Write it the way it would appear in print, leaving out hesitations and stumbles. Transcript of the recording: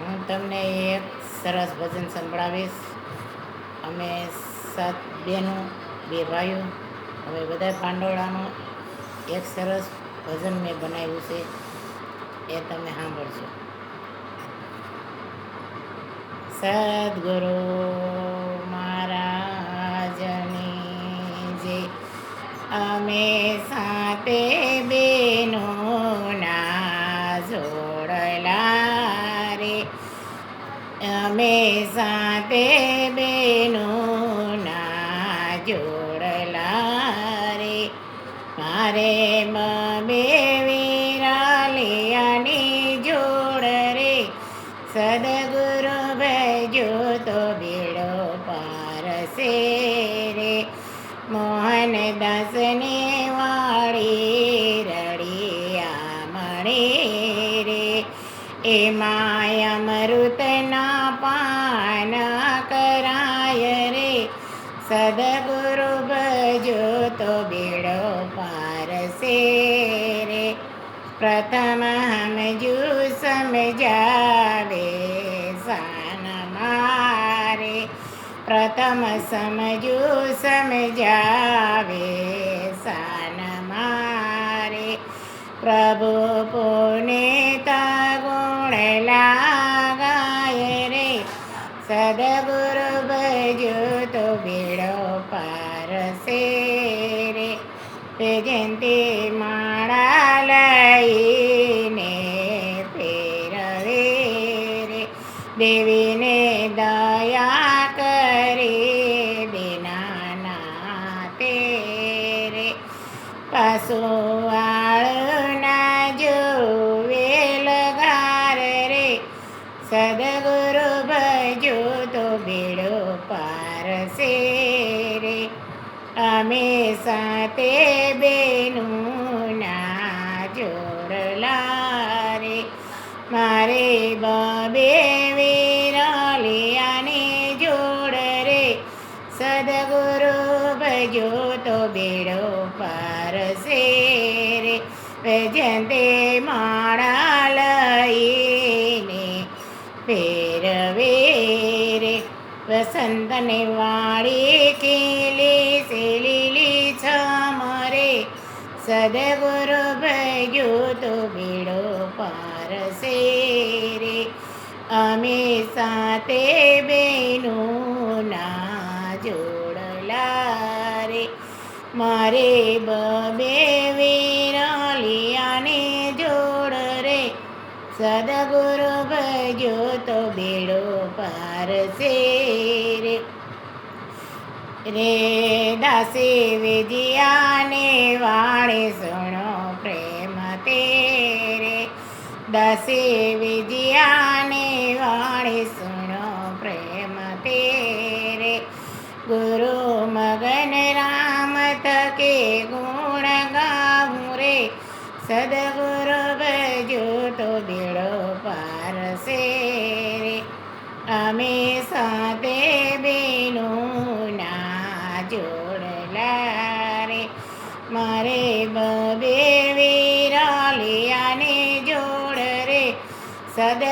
હું તમને એક સરસ ભજન સંભળાવીશ. અમે 7 બહેનો, 2 ભાઈઓ, હવે બધા પાંડોળાનું એક સરસ ભજન મેં બનાવ્યું છે, એ તમે સાંભળજો. સદગુરુ મહારાજની જય. અમે સાતે બેનો ના જોડલા રે, અમે સાતે બેનો ના જોડલા રે. મારે મમે વિરાલિયાની જોડ રે, સદગુરુ ભજો તો બેડો પારસે રે. મોહનદાસને વાળી રડિયા મળે રે, એ માય અમૃતના પાન કરાય રે. સદગુરુ ભજો તો બેડો પારસે રે. પ્રથમ હમજુ સમજાવે સાન મારે, પ્રથમ સમજુ સમજાવે સાન મારે. પ્રભુ પુનિતા ગુણ લાગાય રે, સદગુરુ ભજો તો બેડો પારસે રે. જયંતિ માળા લઈને ફેરવે રે, દેવીને દયા કરે દીનાનાથે રે. પશુવાળના જોવે લગાર રે, સદગુરુ ભજો તો બેડો પારસે રે. અમે સાતે બેનું ના જોડલા રે, મારે બબે વિરાલિયાની જોડ રે. સદગુરુ ભજો તો બેડો પારસે રે. વૈજયંતે માળા લઈને ફેરવે રે, વસંતને વાળી ખીલી સે લીલી છમ રે. સદગુરુ ભજો તો બેડો પારસે રે. અમે સાતે બેનું ના જોડલા રે, મારે બબે વિરાલિયાની જોડ રે. સદગુરુ ભજો તો બેડો પારસે રે. રે દાસી વિજયાને વાળે સુણો પ્રેમ તેરે, દાસી વિજયાને વાળે સુણો પ્રેમ તેરે. ગુરુ મગન રામ તકે ગુણ ગાવું રે, સદગુરુ ભજો તો બેડો પારસે રે. અમે સાતે બેનું ના જોડલા રે, મારે બબે વિરાલિયાને જોડ રે. સદ